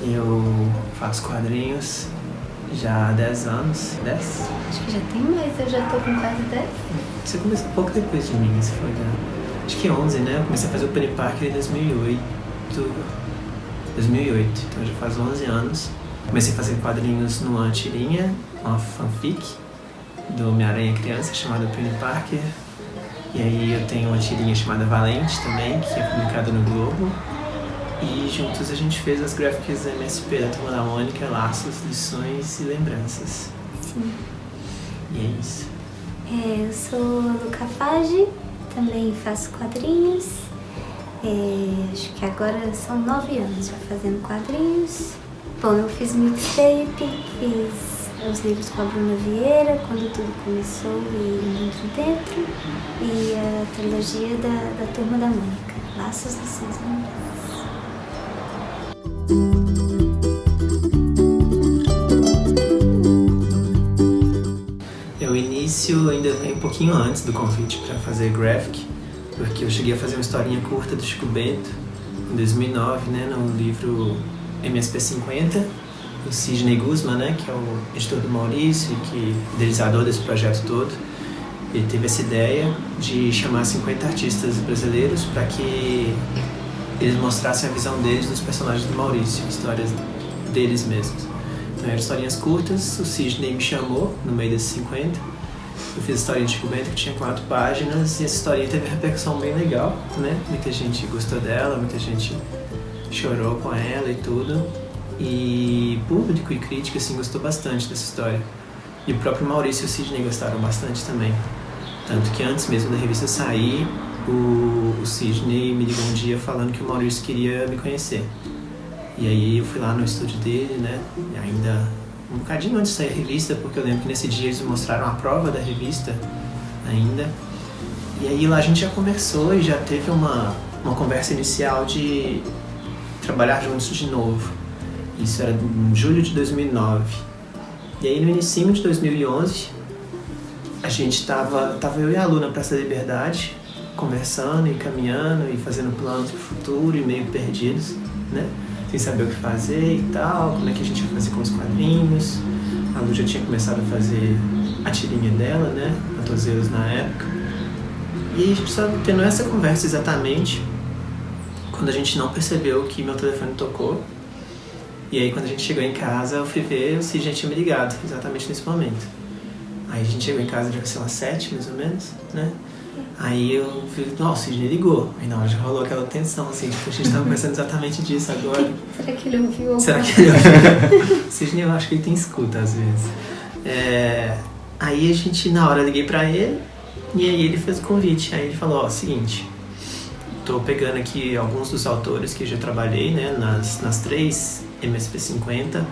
Eu faço quadrinhos já há 10 anos. 10? Acho que já tem mais, eu já tô com quase 10. Você começou um pouco depois de mim, você foi acho que 11, né? Eu comecei a fazer o Penny Parker em 2008, então já faz 11 anos. Comecei a fazer quadrinhos numa tirinha, uma fanfic do Homem-Aranha Criança, chamada Penny Parker. E aí eu tenho uma tirinha chamada Valente também, que é publicada no Globo. E juntos a gente fez as graphics MSP da Turma da Mônica, Laços, Lições e Lembranças. Sim. E é isso. Eu sou a Luca Fage, também faço quadrinhos. Acho que agora são 9 anos já fazendo quadrinhos. Bom, eu fiz mixtape, fiz os livros com a Bruna Vieira, Quando Tudo Começou e Muito Dentro. E a trilogia da Turma da Mônica, Laços, Lições e Lembranças. O início ainda vem um pouquinho antes do convite para fazer graphic, porque eu cheguei a fazer uma historinha curta do Chico Bento em 2009, né, no livro MSP 50, o Sidney Guzman, né, que é o editor do Maurício e que idealizador desse projeto todo. Ele teve essa ideia de chamar 50 artistas brasileiros para que eles mostrassem a visão deles dos personagens do Maurício, histórias deles mesmos. Então eram historinhas curtas, o Sidney me chamou no meio desses 50. Eu fiz a historinha de Chico Bento que tinha 4 páginas e essa historinha teve uma repercussão bem legal, né? Muita gente gostou dela, muita gente chorou com ela e tudo. E público e crítica assim, gostou bastante dessa história. E o próprio Maurício e o Sidney gostaram bastante também. Tanto que antes mesmo da revista sair, o Sidney me ligou um dia falando que o Maurício queria me conhecer. E aí eu fui lá no estúdio dele, né, ainda um bocadinho antes de sair a revista, porque eu lembro que nesse dia eles me mostraram a prova da revista ainda. E aí lá a gente já conversou e já teve uma conversa inicial de trabalhar juntos de novo. Isso era em julho de 2009. E aí no início de 2011, a gente tava eu e a Lu na Praça da Liberdade, conversando e caminhando e fazendo planos pro futuro e meio perdidos, né? Sem saber o que fazer e tal, como é que a gente ia fazer com os quadrinhos. A Lu já tinha começado a fazer a tirinha dela, né? Atozeiros na época. E a gente estava tendo essa conversa exatamente quando a gente não percebeu que meu telefone tocou. E aí quando a gente chegou em casa, eu fui ver, o Sidney tinha me ligado, exatamente nesse momento. Aí a gente chegou em casa, já ser umas 7 mais ou menos, né? Aí eu falei, nossa, o Sidney ligou. Aí na hora já rolou aquela tensão, assim, tipo, a gente tava pensando exatamente disso agora. Será que ele ouviu? Será que ele ouviu? O Sidney, eu acho que ele tem escuta às vezes. Aí a gente, na hora, eu liguei pra ele, e aí ele fez o convite. Aí ele falou, seguinte, tô pegando aqui alguns dos autores que eu já trabalhei, né, nas 3 MSP 50.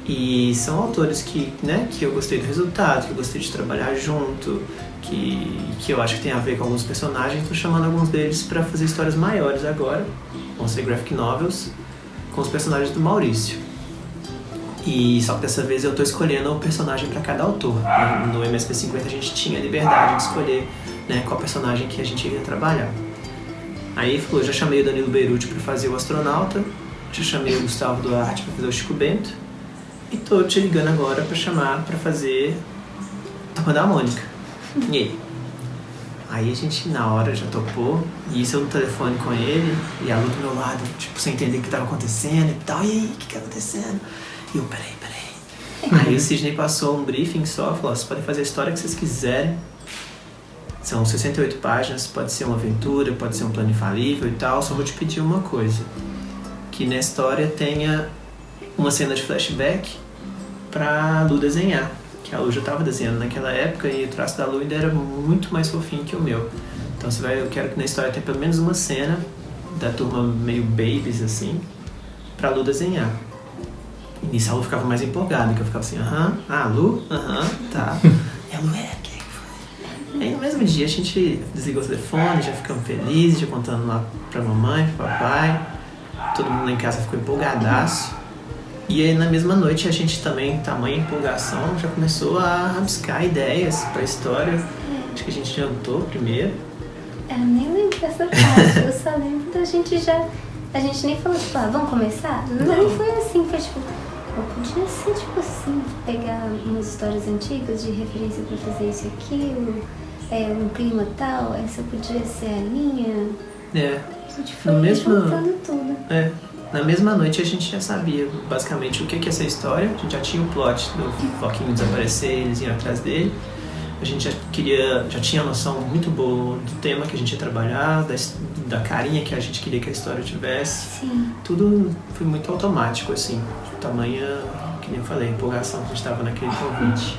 E são autores que eu gostei do resultado, que eu gostei de trabalhar junto, que eu acho que tem a ver com alguns personagens. Estou chamando alguns deles para fazer histórias maiores agora, vão ser graphic novels, com os personagens do Maurício. E só que dessa vez eu estou escolhendo o personagem para cada autor. No MSP 50 a gente tinha a liberdade de escolher, né, qual personagem que a gente iria trabalhar. Aí ele falou, já chamei o Danilo Beruti para fazer o Astronauta, já chamei o Gustavo Duarte para fazer o Chico Bento, e tô te ligando agora pra chamar pra fazer Turma da Mônica. E aí? Aí a gente na hora já topou, e isso eu no telefone com ele, e a Lu do meu lado, tipo, sem entender o que tava acontecendo e tal. E aí, o que tá acontecendo? E eu, peraí. Aí o Sidney passou um briefing só, falou, vocês podem fazer a história que vocês quiserem. São 68 páginas, pode ser uma aventura, pode ser um plano infalível e tal, só vou te pedir uma coisa. que na história tenha uma cena de flashback pra Lu desenhar, que a Lu já estava desenhando naquela época e o traço da Lu ainda era muito mais fofinho que o meu. Então eu quero que na história tenha pelo menos uma cena da turma meio babies assim, pra Lu desenhar. E nisso a Lu ficava mais empolgada, que eu ficava assim, Lu? Tá. E a Lu, quem foi? Aí no mesmo dia a gente desligou o telefone, já ficamos felizes, já contando lá pra mamãe, pro papai. Todo mundo lá em casa ficou empolgadaço. E aí na mesma noite a gente também, tamanha empolgação, já começou a rabiscar ideias pra história. Acho que a gente jantou primeiro. Eu nem lembro dessa parte, eu só lembro da gente já... A gente nem falou, tipo, vamos começar? Não foi assim, foi tipo... Podia ser, tipo assim, pegar umas histórias antigas de referência pra fazer isso e aquilo, um clima tal, essa podia ser a linha. A gente foi juntando tudo. Na mesma noite a gente já sabia basicamente o que ia ser a história, a gente já tinha o plot do Floquinho desaparecer, eles iam atrás dele. A gente já tinha noção muito boa do tema que a gente ia trabalhar, da carinha que a gente queria que a história tivesse. Sim. Tudo foi muito automático, assim, de tamanha, que nem eu falei, empolgação que a gente estava naquele convite.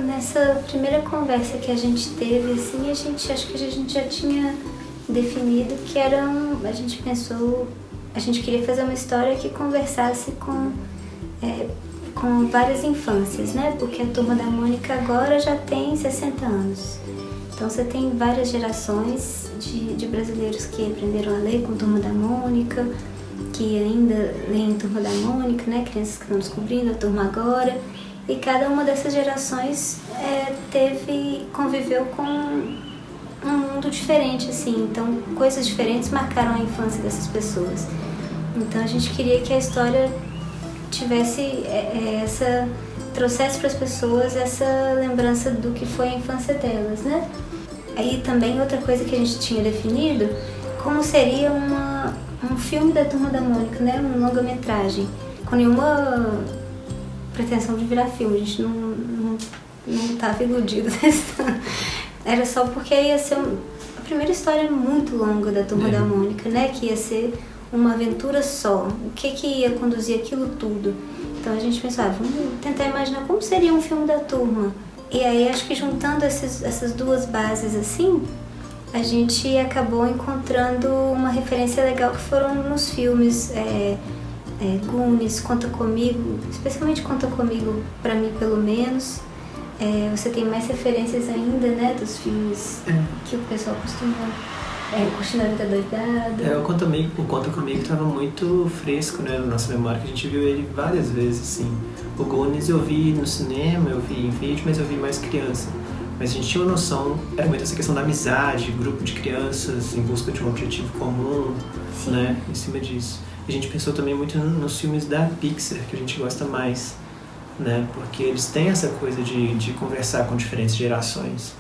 Nessa primeira conversa que a gente teve, assim, acho que a gente já tinha definido que a gente pensou... A gente queria fazer uma história que conversasse com várias infâncias, né? Porque a Turma da Mônica agora já tem 60 anos. Então você tem várias gerações de brasileiros que aprenderam a ler com Turma da Mônica, que ainda leem Turma da Mônica, né? Crianças que estão descobrindo a Turma agora. E cada uma dessas gerações conviveu com um mundo diferente, assim, então coisas diferentes marcaram a infância dessas pessoas. Então a gente queria que a história tivesse trouxesse para as pessoas essa lembrança do que foi a infância delas, né? Aí também outra coisa que a gente tinha definido, como seria um filme da Turma da Mônica, né? Um longa-metragem, com nenhuma pretensão de virar filme, a gente não estava iludido dessa. Era só porque ia ser a primeira história muito longa da Turma da Mônica, né? Que ia ser uma aventura só. O que ia conduzir aquilo tudo? Então a gente pensou, vamos tentar imaginar como seria um filme da Turma. E aí acho que juntando essas duas bases assim, a gente acabou encontrando uma referência legal que foram nos filmes Goonies, Conta Comigo, especialmente Conta Comigo, pra mim pelo menos. Você tem mais referências ainda, né, dos filmes que o pessoal costuma Curtindo a Vida Doidada. O Conta Comigo estava muito fresco, né, na nossa memória, que a gente viu ele várias vezes, assim. O Goonies eu vi no cinema, eu vi em vídeo, mas eu vi mais criança. Mas a gente tinha uma noção, era muito essa questão da amizade, grupo de crianças em busca de um objetivo comum, né, em cima disso. E a gente pensou também muito nos filmes da Pixar, que a gente gosta mais, né, porque eles têm essa coisa de conversar com diferentes gerações,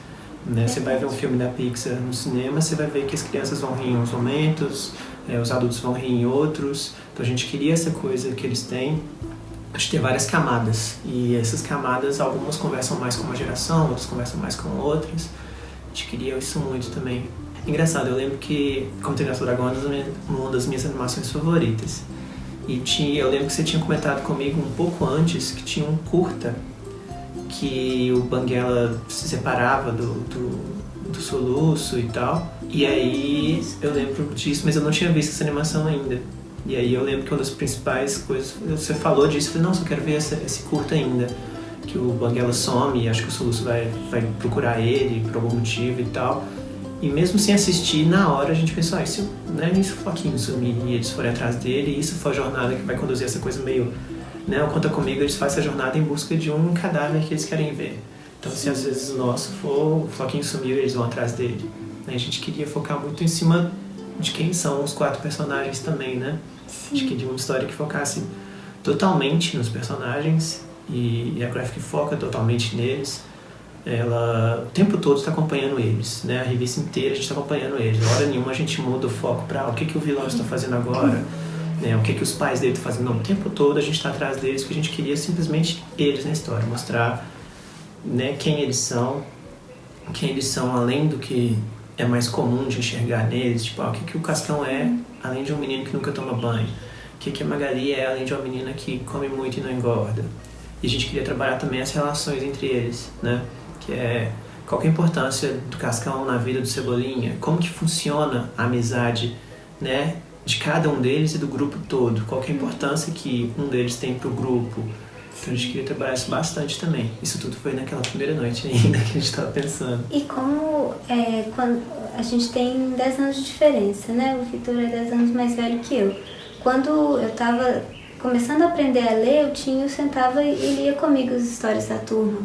né. Você vai ver um filme da Pixar no cinema, você vai ver que as crianças vão rir em uns momentos, os adultos vão rir em outros. Então a gente queria essa coisa que eles têm, acho que tem várias camadas, e essas camadas, algumas conversam mais com uma geração, outras conversam mais com outras. A gente queria isso muito também. Engraçado, eu lembro que Como Treinar Seu Dragão é uma das minhas animações favoritas. E eu lembro que você tinha comentado comigo um pouco antes que tinha um curta que o Banguela se separava do soluço e tal. E aí eu lembro disso, mas eu não tinha visto essa animação ainda. E aí eu lembro que uma das principais coisas, você falou disso, eu falei, nossa, eu quero ver esse curta ainda. Que o Banguela some e acho que o soluço vai procurar ele por algum motivo e tal. E mesmo sem assistir, na hora a gente pensou, isso não é nem se o Floquinho sumir e eles forem atrás dele, e isso foi a jornada que vai conduzir essa coisa meio, né, o Conta Comigo, eles fazem essa jornada em busca de um cadáver que eles querem ver. Então se às vezes o nosso for, o Floquinho sumiu e eles vão atrás dele. A gente queria focar muito em cima de quem são os 4 personagens também, né? Sim. A gente queria uma história que focasse totalmente nos personagens, e a Graphic foca totalmente neles. Ela o tempo todo está acompanhando eles, né? A revista inteira a gente está acompanhando eles. Hora nenhuma a gente muda o foco para o que o vilão está fazendo agora, né? O que os pais dele estão fazendo. Não, o tempo todo a gente está atrás deles, porque a gente queria simplesmente eles na história, mostrar, né, quem eles são, quem eles são além do que é mais comum de enxergar neles, tipo, o que o Cascão é além de um menino que nunca toma banho, o que a Magali é além de uma menina que come muito e não engorda. E a gente queria trabalhar também as relações entre eles, né? Que é qual que é a importância do Cascão na vida do Cebolinha, como que funciona a amizade, né, de cada um deles e do grupo todo, qual que é a importância que um deles tem pro grupo. Então a gente queria trabalhar isso bastante também. Isso tudo foi naquela primeira noite ainda que a gente estava pensando. E como quando a gente tem 10 anos de diferença, né? O Vitor é 10 anos mais velho que eu. Quando eu estava começando a aprender a ler, o Tinho sentava e lia comigo as histórias da turma.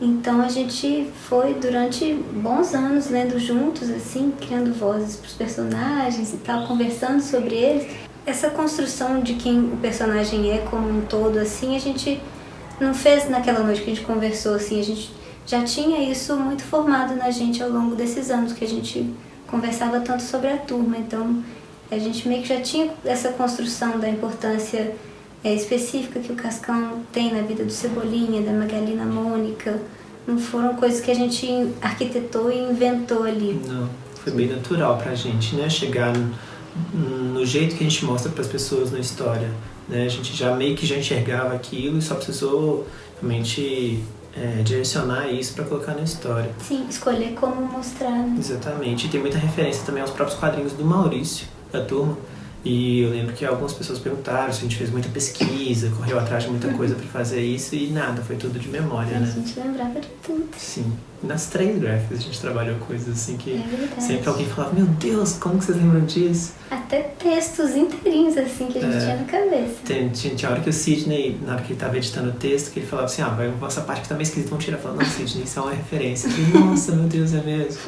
Então a gente foi durante bons anos lendo juntos, assim, criando vozes para os personagens e tal, conversando sobre eles. Essa construção de quem o personagem é como um todo, assim, a gente não fez naquela noite que a gente conversou, assim, a gente já tinha isso muito formado na gente ao longo desses anos, que a gente conversava tanto sobre a turma. Então a gente meio que já tinha essa construção da importância específica que o Cascão tem na vida do Cebolinha, da Magali, na Mônica. Não foram coisas que a gente arquitetou e inventou ali. Não, foi bem natural pra gente, né? Chegar no jeito que a gente mostra pras pessoas na história, né? A gente já meio que já enxergava aquilo e só precisou realmente direcionar isso pra colocar na história. Sim, escolher como mostrar, né? Exatamente. E tem muita referência também aos próprios quadrinhos do Maurício, da turma. E eu lembro que algumas pessoas perguntaram se a gente fez muita pesquisa, correu atrás de muita coisa pra fazer isso e nada, foi tudo de memória, né? A gente lembrava de tudo. Sim. Nas 3 gráficas a gente trabalhou coisas assim que sempre alguém verdade. falava, meu Deus, como que vocês lembram disso? Até textos inteirinhos, assim, que a gente tinha na cabeça. Tinha hora que o Sidney, na hora que ele tava editando o texto, que ele falava assim, vai essa parte que tá meio esquisita, vamos tirar. Eu falava, não, Sidney, isso é uma referência. Eu falei, nossa, meu Deus, é mesmo.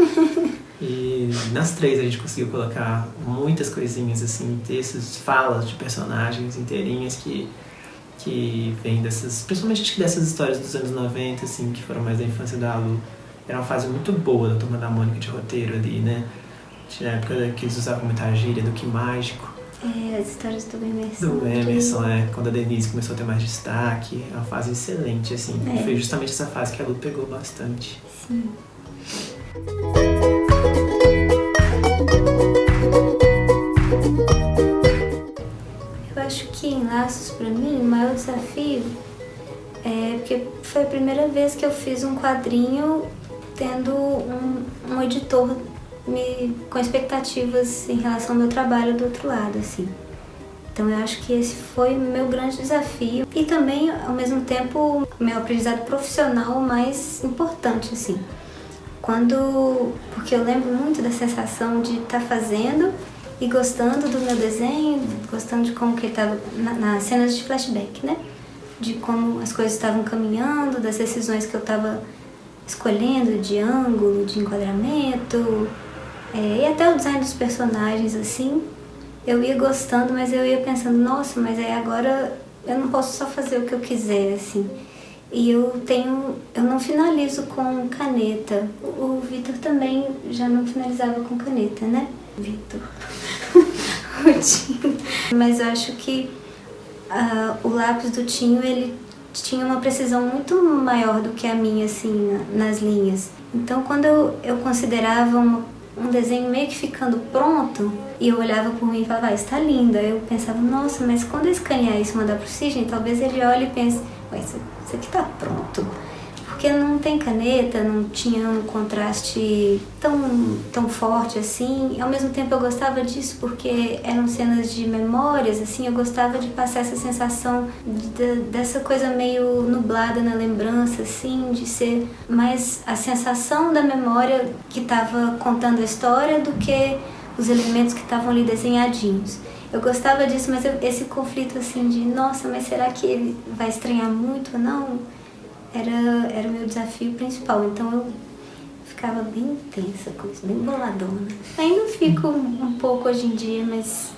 E nas 3 a gente conseguiu colocar muitas coisinhas, assim, textos, falas de personagens inteirinhas que vêm dessas, principalmente acho que dessas histórias dos anos 90, assim, que foram mais da infância da Lu. Era uma fase muito boa da Turma da Mônica de roteiro ali, né? Tinha época que eles usavam muita gíria do que mágico. As histórias do Emerson. Do Emerson, quando a Denise começou a ter mais destaque. É uma fase excelente, assim. E foi justamente essa fase que a Lu pegou bastante. Sim. Eu acho que em Laços, pra mim, o maior desafio porque foi a primeira vez que eu fiz um quadrinho tendo um editor com expectativas em relação ao meu trabalho do outro lado, assim. Então eu acho que esse foi o meu grande desafio e também, ao mesmo tempo, o meu aprendizado profissional mais importante, assim. Porque eu lembro muito da sensação de estar fazendo e gostando do meu desenho, gostando de como que ele estava nas cenas de flashback, né? De como as coisas estavam caminhando, das decisões que eu estava escolhendo, de ângulo, de enquadramento, e até o design dos personagens, assim. Eu ia gostando, mas eu ia pensando, nossa, mas aí agora eu não posso só fazer o que eu quiser, assim. E eu não finalizo com caneta. O Vitor também já não finalizava com caneta, né? Vitor. O Tinho. Mas eu acho que o lápis do Tinho, ele tinha uma precisão muito maior do que a minha, assim, nas linhas. Então, quando eu considerava um desenho meio que ficando pronto, e eu olhava por mim e falava, está linda. Eu pensava, nossa, mas quando eu escanear isso e mandar pro Sidney, talvez ele olhe e pense, isso aqui tá pronto. Porque não tem caneta, não tinha um contraste tão forte assim. Ao mesmo tempo eu gostava disso porque eram cenas de memórias, assim. Eu gostava de passar essa sensação dessa coisa meio nublada na lembrança, assim, de ser mais a sensação da memória que estava contando a história do que os elementos que estavam ali desenhadinhos. Eu gostava disso, mas esse conflito assim de, nossa, mas será que ele vai estranhar muito ou não? Era o meu desafio principal. Então eu ficava bem tensa com isso, bem boladona. Ainda fico um pouco hoje em dia, mas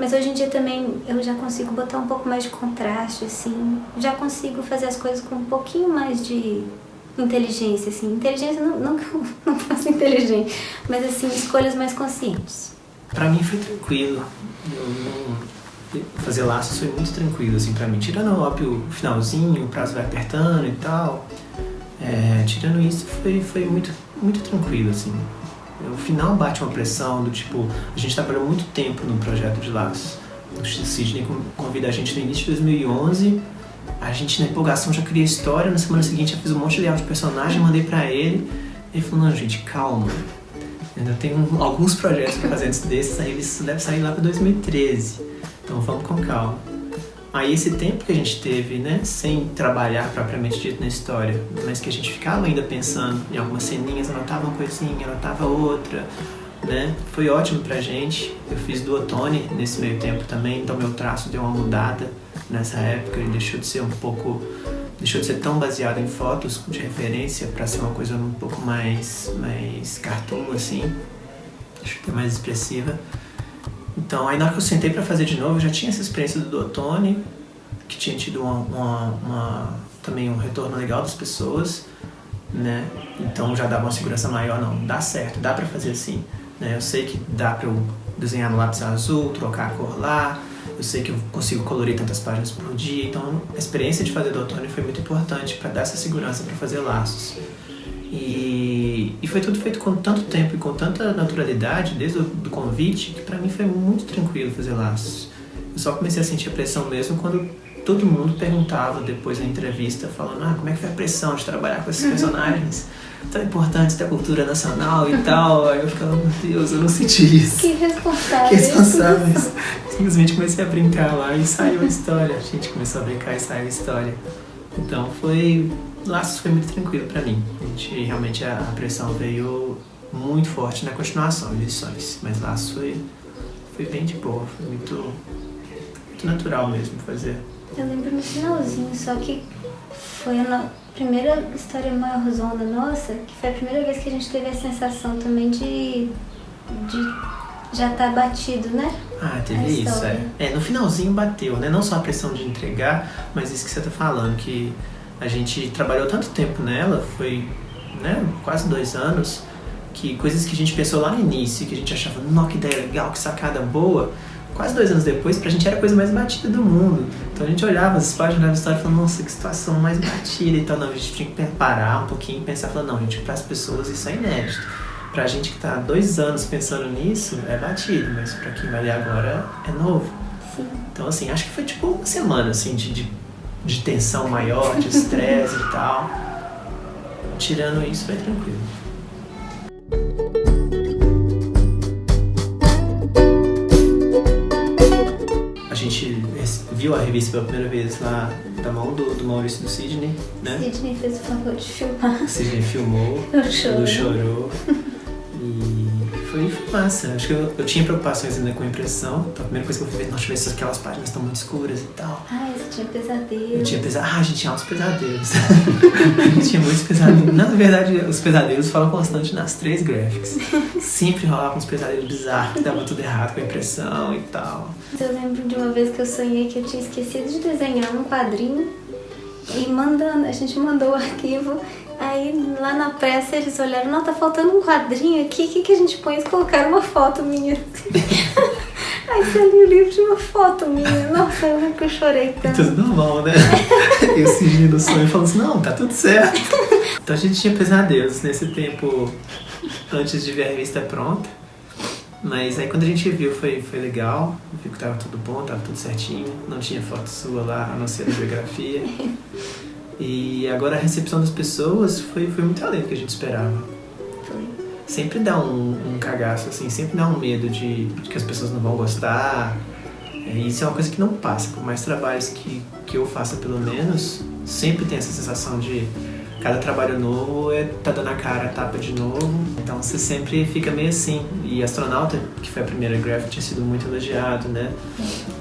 hoje em dia também eu já consigo botar um pouco mais de contraste, assim. Já consigo fazer as coisas com um pouquinho mais de inteligência, assim. Inteligência, não que eu não faça inteligente, mas assim, escolhas mais conscientes. Pra mim foi tranquilo. Fazer laços foi muito tranquilo, assim, pra mim. Tirando, óbvio, o finalzinho, o prazo vai apertando e tal. Tirando isso, foi muito muito tranquilo, assim. O final bate uma pressão do tipo, a gente trabalhou muito tempo no projeto de Laços. O Sidney convida a gente no início de 2011, a gente na empolgação já cria a história, na semana seguinte eu fiz um monte de layout de personagem, mandei pra ele, ele falou, não gente, calma, ainda tem alguns projetos pra fazer antes desses, a revista deve sair lá pra 2013, então vamos com calma. Aí esse tempo que a gente teve, né, sem trabalhar propriamente dito na história, mas que a gente ficava ainda pensando em algumas ceninhas, anotava uma coisinha, anotava outra, né, foi ótimo pra gente. Eu fiz do Otone nesse meio tempo também, então meu traço deu uma mudada nessa época, ele deixou de ser tão baseado em fotos de referência para ser uma coisa um pouco mais cartoon, assim, deixou de ser mais expressiva. Então, aí na hora que eu sentei pra fazer de novo, eu já tinha essa experiência do Otone, que tinha tido também um retorno legal das pessoas, né? Então já dava uma segurança maior, não, dá certo, dá pra fazer assim, né? Eu sei que dá pra eu desenhar no lápis azul, trocar a cor lá, eu sei que eu consigo colorir tantas páginas por dia, então a experiência de fazer do Otone foi muito importante pra dar essa segurança pra fazer Laços. E foi tudo feito com tanto tempo e com tanta naturalidade, desde o do convite, que pra mim foi muito tranquilo fazer Laços. Eu só comecei a sentir a pressão mesmo quando todo mundo perguntava depois na entrevista, falando, como é que foi a pressão de trabalhar com esses personagens tão importantes da cultura nacional e tal. Aí eu ficava, meu Deus, eu não senti isso. Que responsável. Que responsáveis. Simplesmente comecei a brincar lá e saiu a história. A gente começou a brincar e saiu a história. Então Laços foi muito tranquilo pra mim. Realmente a pressão veio muito forte na continuação de lições, mas Laços foi bem de boa, foi muito natural mesmo fazer. Eu lembro no finalzinho, só que foi a primeira história maiorzona nossa, que foi a primeira vez que a gente teve a sensação também de já tá batido, né? Teve isso, no finalzinho bateu, né? Não só a pressão de entregar, mas isso que você tá falando, que a gente trabalhou tanto tempo nela, foi, né, quase 2 anos, que coisas que a gente pensou lá no início, que a gente achava, que ideia legal, que sacada boa, quase 2 anos depois, pra gente era a coisa mais batida do mundo. Então a gente olhava as páginas da história e falava, nossa, que situação mais batida e tal. Não, a gente tinha que parar um pouquinho e pensar, não, gente, pras pessoas isso é inédito. Pra gente que tá há 2 anos pensando nisso, é batido, mas pra quem vai ler agora é novo. Sim. Então, assim, acho que foi tipo uma semana, assim, de tensão maior, de estresse e tal. Tirando isso, foi tranquilo. A gente viu a revista pela primeira vez lá da mão do Maurício e do Sidney, né? Sidney fez o favor de filmar. O Sidney filmou, Eu chorou. E foi massa. Acho que eu tinha preocupações ainda com a impressão. Então a primeira coisa que eu fui ver, deixa eu ver se aquelas páginas estão muito escuras e tal. Você tinha pesadelo. Eu tinha pesadelo. A gente tinha altos pesadelos. A gente tinha muitos pesadelos. Na verdade, os pesadelos falam constante nas 3 graphics. Sempre rolavam uns pesadelos bizarros, que dava tudo errado com a impressão e tal. Eu lembro de uma vez que eu sonhei que eu tinha esquecido de desenhar um quadrinho e a gente mandou o arquivo. Aí lá na pressa eles olharam, não, tá faltando um quadrinho aqui, o que a gente põe? Eles colocaram uma foto minha. Aí você li o livro de uma foto minha. Nossa, eu lembro que eu chorei tanto. É tudo normal, né? E o Sidney no sonho falando assim, não, tá tudo certo. Então a gente tinha pesadelos nesse tempo antes de ver a revista pronta. Mas aí quando a gente viu foi legal, viu que tava tudo bom, tava tudo certinho, não tinha foto sua lá, a não ser a biografia. E agora a recepção das pessoas foi muito além do que a gente esperava. Foi. Sempre dá um cagaço, assim, sempre dá um medo de que as pessoas não vão gostar. Isso é uma coisa que não passa, por mais trabalhos que eu faça pelo menos, sempre tem essa sensação de cada trabalho novo tá dando a cara, tapa de novo. Então você sempre fica meio assim. E Astronauta, que foi a primeira graphic, tinha sido muito elogiado, né?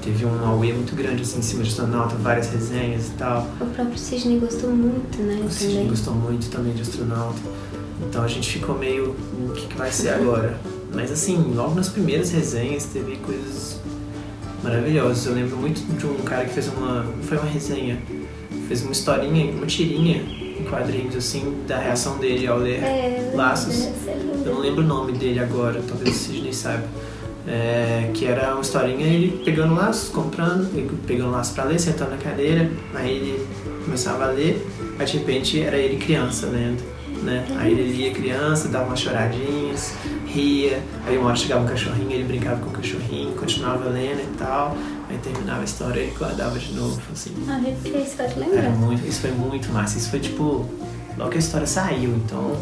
Teve um auê muito grande assim, em cima de Astronauta, várias resenhas e tal. O próprio Sidney gostou muito, né? O Sidney gostou muito também de Astronauta. Então a gente ficou meio, o que vai ser agora? Mas assim, logo nas primeiras resenhas teve coisas maravilhosas. Eu lembro muito de um cara que fez foi uma resenha, fez uma historinha, uma tirinha em quadrinhos, assim, da reação dele ao ler Laços. Eu não lembro o nome dele agora, talvez o Sidney saiba. Que era uma historinha, ele pegando laços, pegando laços pra ler, sentando na cadeira, aí ele começava a ler, aí de repente era ele criança lendo. né? Aí ele lia criança, dava umas choradinhas, ria, aí uma hora chegava um cachorrinho, ele brincava com o cachorrinho, continuava lendo e tal, aí terminava a história e ele guardava de novo, assim. Arrepiei, só de lembrar. Isso foi muito massa, isso foi tipo, logo que a história saiu, então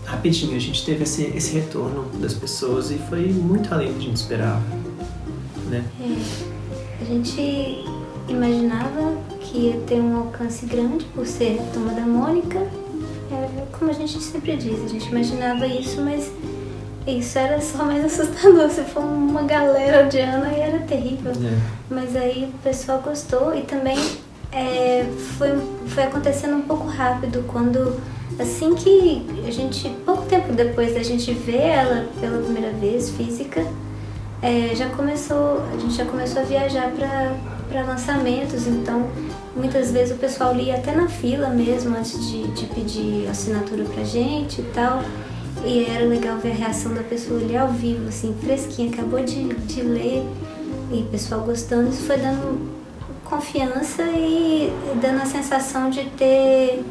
rapidinho a gente teve esse retorno das pessoas e foi muito além do que a gente esperava, né? A gente imaginava que ia ter um alcance grande por ser a Turma da Mônica. Como a gente sempre diz, a gente imaginava isso, mas isso era só mais assustador. Se for uma galera odiando, aí era terrível. Mas aí o pessoal gostou e também foi acontecendo um pouco rápido quando, assim que a gente, pouco tempo depois da gente ver ela pela primeira vez, física, a gente já começou a viajar para lançamentos, então muitas vezes o pessoal lia até na fila mesmo antes de pedir assinatura pra gente e tal, e era legal ver a reação da pessoa ali ao vivo, assim, fresquinha, acabou de ler e o pessoal gostando. Isso foi dando confiança e dando a sensação de ter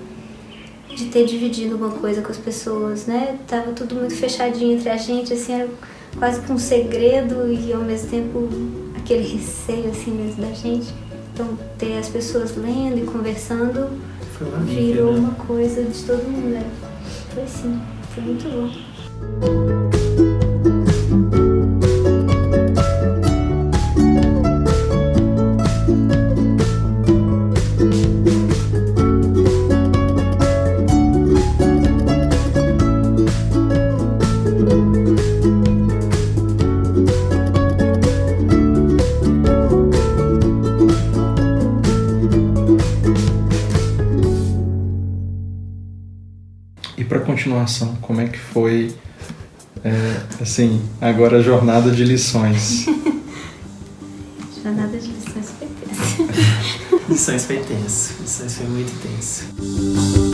dividido uma coisa com as pessoas, né? Tava tudo muito fechadinho entre a gente, assim, era quase que um segredo e ao mesmo tempo aquele receio assim mesmo da gente. Então ter as pessoas lendo e conversando virou uma coisa de todo mundo, né? Foi sim, foi muito bom. E para continuação, como é que foi, assim, agora a jornada de lições? Jornada de lições foi tensa. Lições foi tenso, lições foi muito tenso.